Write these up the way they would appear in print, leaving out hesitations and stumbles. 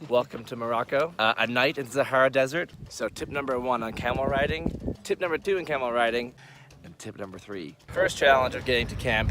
Welcome to Morocco. A night in the Sahara Desert. So tip number 1 on camel riding, tip number 2 in camel riding, and tip number 3. First challenge of getting to camp.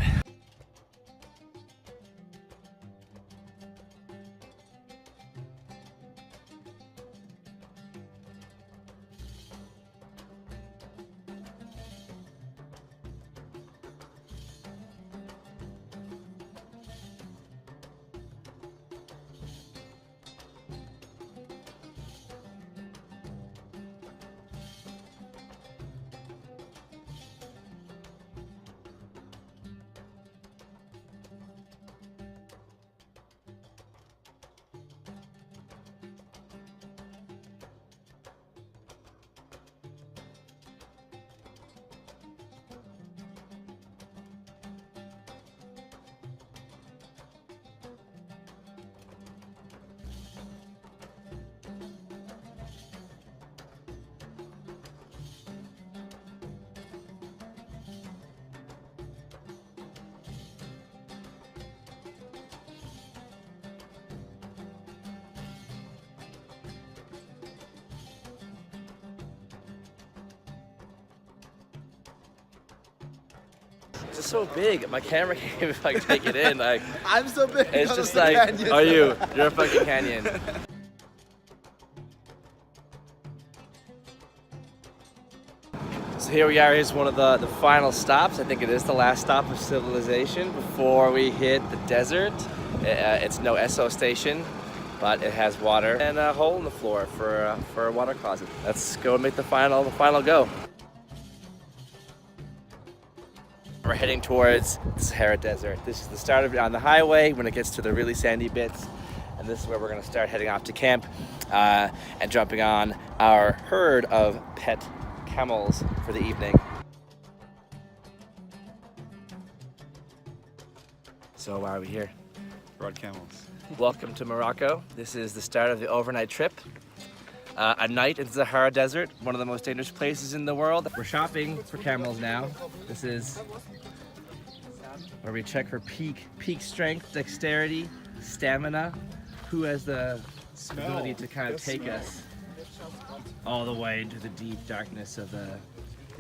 It's just so big. My camera can't even like take it in. Like I'm so big. it's just like, are you? You're a fucking canyon. So here we are. Here's one of the final stops. I think it is the last stop of civilization before we hit the desert. It's no Esso station, but it has water and a hole in the floor for a water closet. Let's go and make the final go. We're heading towards the Sahara Desert. This is the start of it on the highway when it gets to the really sandy bits. And this is where we're gonna start heading off to camp and jumping on our herd of pet camels for the evening. So why are we here? Ride camels. Welcome to Morocco. This is the start of the overnight trip. A night in the Sahara Desert, one of the most dangerous places in the world. We're shopping for camels now. This is where we check for peak strength, dexterity, stamina. Who has the ability to kind of take us all the way into the deep darkness of the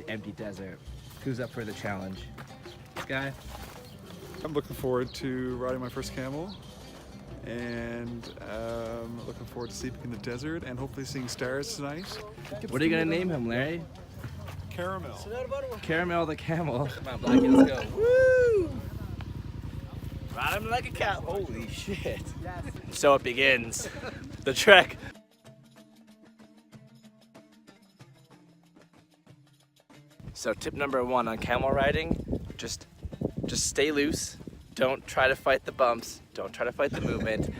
empty desert? Who's up for the challenge? This guy? I'm looking forward to riding my first camel, and looking forward to sleeping in the desert and hopefully seeing stars tonight. What are you gonna name him, Larry? Caramel. Caramel the camel. Come on, Blackie, let's go. Woo! Ride him like a cow. Holy shit. So it begins. The trek. So tip number 1 on camel riding, just stay loose. Don't try to fight the bumps. Don't try to fight the movement.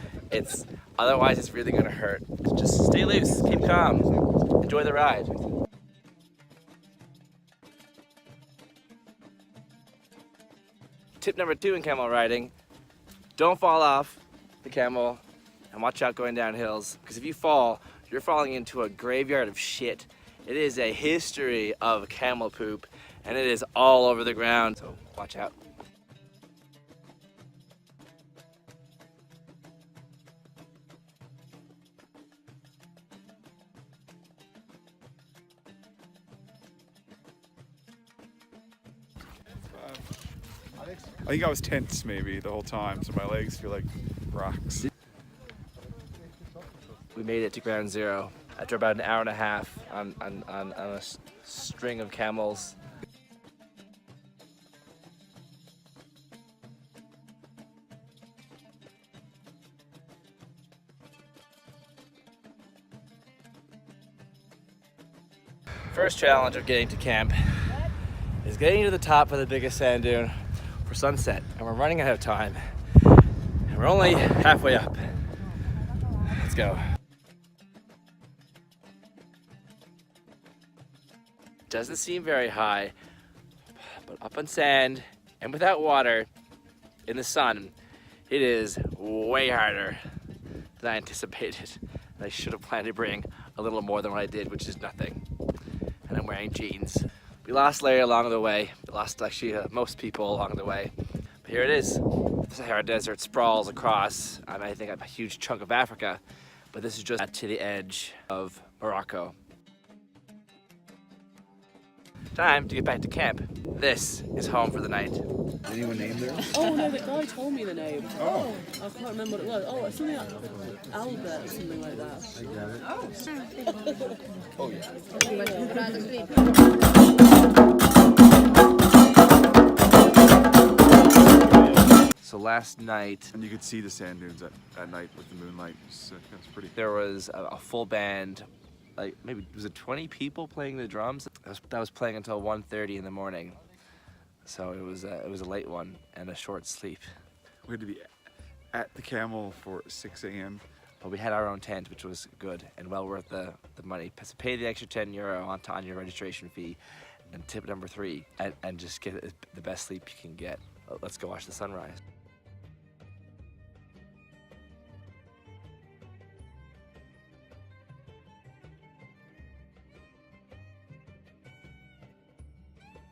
Otherwise it's really gonna hurt. Just stay loose, keep calm, enjoy the ride. Tip number 2 in camel riding, don't fall off the camel and watch out going down hills, because if you fall, you're falling into a graveyard of shit. It is a history of camel poop, and it is all over the ground, so watch out. I think I was tense maybe the whole time, so my legs feel like rocks. We made it to ground zero after about an hour and a half on a string of camels. First challenge of getting to camp is getting to the top of the biggest sand dune for sunset, and we're running out of time. And we're only halfway up. Let's go. Doesn't seem very high, but up on sand and without water in the sun, it is way harder than I anticipated. And I should have planned to bring a little more than what I did, which is nothing. And I'm wearing jeans. We lost Larry along the way. We lost actually most people along the way. But here it is. The Sahara Desert sprawls across, I think, a huge chunk of Africa. but this is just to the edge of Morocco. Time to get back to camp. This is home for the night. Anyone named there? Oh no, the guy told me the name. Oh. I can't remember what it was. Oh, it's something like Albert or something like that. I got it. Oh yeah. So last night, And you could see the sand dunes at night with the moonlight. It's pretty. there was a full band, like maybe, was it 20 people playing the drums? That was playing until 1:30 in the morning. So it was a late one and a short sleep. We had to be at the camel for 6 a.m. But we had our own tent, which was good and well worth the money. So pay the extra €10 on your registration fee. And tip number 3, and just get the best sleep you can get. Let's go watch the sunrise.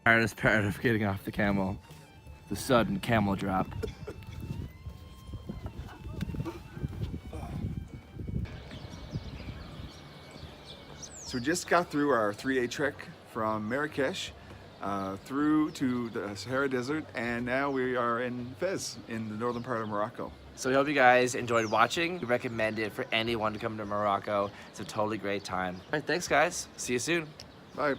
Hardest part of getting off the camel, the sudden camel drop. So we just got through our 3-day trek from Marrakech through to the Sahara Desert, and now we are in Fez, in the northern part of Morocco. So we hope you guys enjoyed watching. We recommend it for anyone to come to Morocco. It's a totally great time. All right, thanks guys. See you soon. Bye.